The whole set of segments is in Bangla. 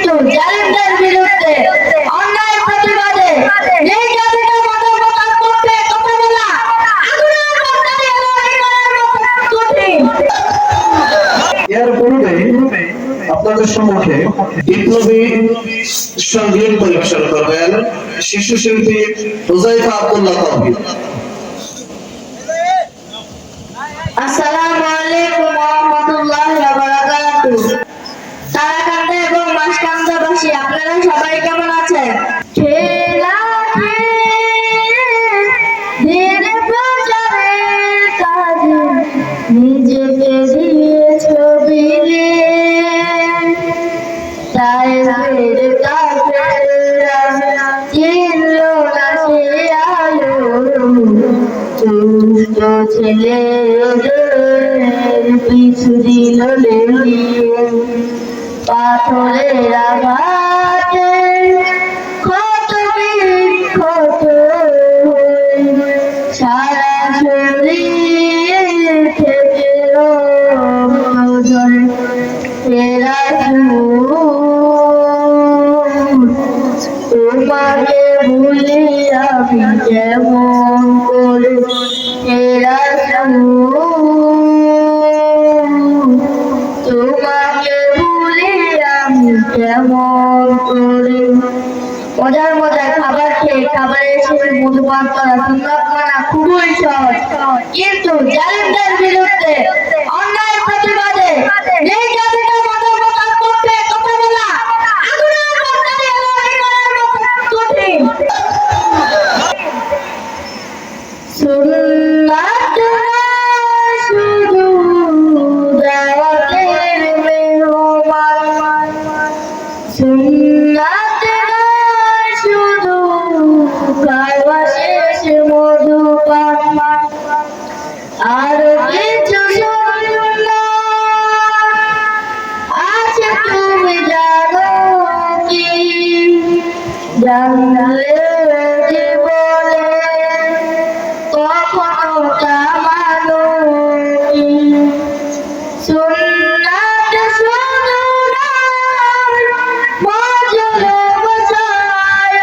কিন্তু জালেমদের বিরুদ্ধে অন্যায় প্রতিবাদে এই জাতিটা মানবতার পক্ষে কথা বলা আগুনের মধ্যে ইমানের মতো কঠিন। এর পূর্বে আপনাদের সম্মুখে বিপ্লবী সঙ্গীত পরিবেশন করবেন শিশু শিল্পী হুজাইফা আব্দুল্লাহ তাওহীদ। আসসালামু আলাইকুম ওয়া রাহমাতুল্লাহি ওয়া বারাকাতুহু। তারাকান্দা এবং মাসকান্দাবাসী আপনারা সবাই কেমন আছেন? নিজেকে দিয়েছ বিলিয়ে, তাই ফের কাফেররা চিনল না সে আলো। দুষ্ট ছেলেদের পিছু দিল লেলিয়ে, পাথরের আঘাতে ক্ষত বিক্ষত সারা শরীর থেকে রক্ত ঝরে। তেরা তোমাকে ভুলি আমি কেমন করে, তেরা তোমাকে ভুলি আমি কেমন করে। মজার মজার খাবার খেয়ে খাবারের সাথে মধুপান করা সুন্নাত মানা খুবই সহজ, কিন্তু জালেমদের বিরুদ্ধে অন্যায় প্রতিবাদে এই জাতিটা মানবতার পক্ষে কথা বলা আগুনের মধ্যে ইমানের মতো কঠিন। সুন্নাত শুধু দাওয়াতের মেহমান, সুন্নাত শুধু খাওয়া শেষ মধুপান, আরো কিছু সুন্নাত আছে তুমি জানো কি? জানলে জীবনে কখনো তা মানো কি? সুন্নাত শুধু নয় মজল বসায়,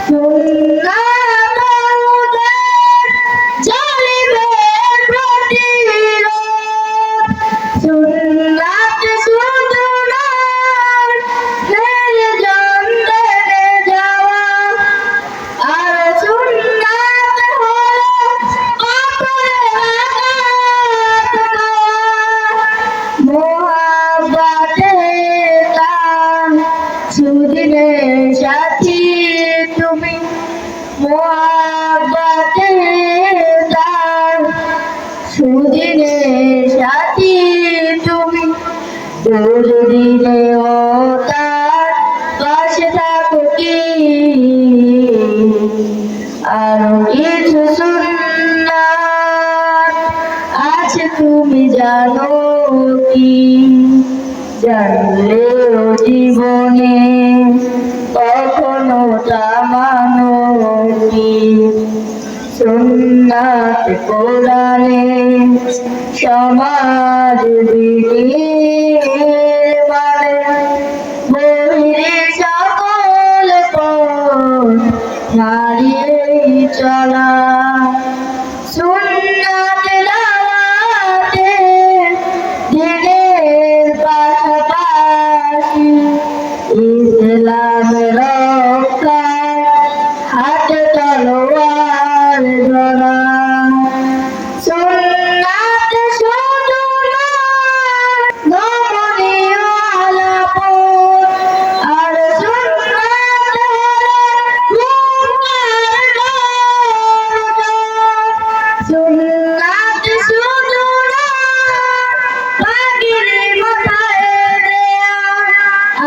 সুন্নাত ওদের জালিমের প্রতিরোধ। সুন্নাত শুধু নয় নির্জন দেনে যাওয়া, আর সুন্নাত হলো পাথরের আঘাত পাওয়া। মোহাব্বতে তার সুদিনের সাথী তুমি, মোহাব্বতে তার সুদিনের সাথী তুমি। দুদিনে ও তার পাশে থাকো কি? আরো কিছু সুন্নাত আছে তুমি জানো কি? জানলেও জীবনে কখনো তা মানো কি? সুন্নাত কোরআনে সমাজ বিনির্মাণে বহিরে সকল পথ হারিয়ে চলা। সুন্নাত দাওয়াতে দিনের পাশাপাশি ইসলাম রক্ষায় হাতে তলোয়ার ধরা। সুন্নাত শুধু নয় নমনীয় আলাপন, আর সুন্নাত হলো মুনকার দরজা। সুন্নাত শুধু নয় পাগড়ি মাথায় দেয়া,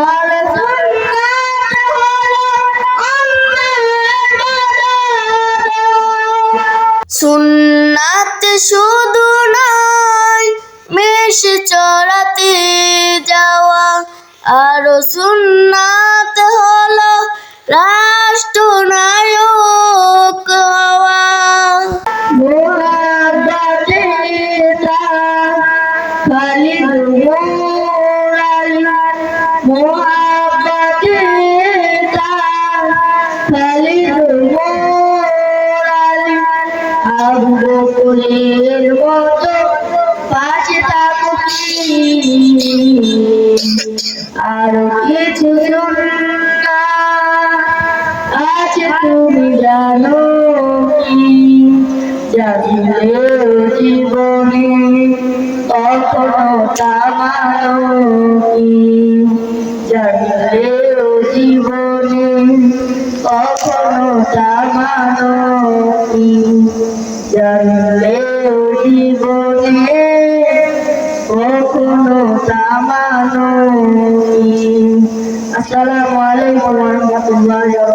আর সুন্নাত হলো অন্যের বাধা দেওয়া। সুন্নাত শুধু নয় মেষ চড়াতে যাওয়া, আর সুন্নাত হলো রাষ্ট্রনায়ক হওয়া। মোহাব্বতে তার খালিদ মোরাল মোহাব্বতে তার খালিদ মোরালি আবু বকরের মতো পাশে থাকো আর কিছু না আছে তুমি জানো কি জানলেও জীবনে কখনো তা মানো কি জানলেও জীবনে কখনো তা মানো কি জানলেও জীবনে কখনো তা মানো কি। আসসালামু আলাইকুম ওয়া রাহমাতুল্লাহি ওয়া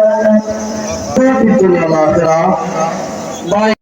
বারাকাতুহু। ভাই